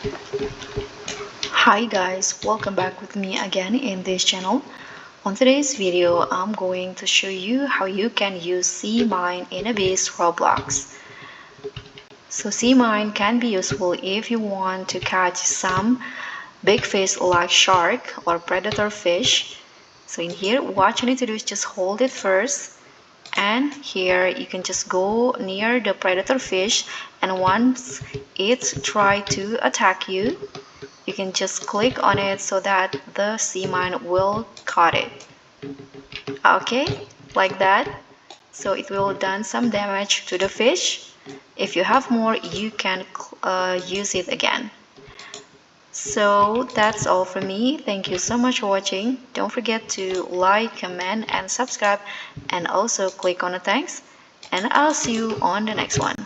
Hi guys, welcome back with me again in this channel. On today's video, I'm going to show you how you can use sea mine in Abyss Roblox. So sea mine can be useful if you want to catch some big fish like shark or predator fish. So in here, what you need to do is just hold it first, and here you can just go near the predator fish, and once it try to attack you, you can just click on it so that the sea mine will cut it. Okay, like that. So it will done some damage to the fish. If you have more, you can use it again. So that's all for me. Thank you so much for watching. Don't forget to like, comment, and subscribe, and also click on the thanks. And I'll see you on the next one.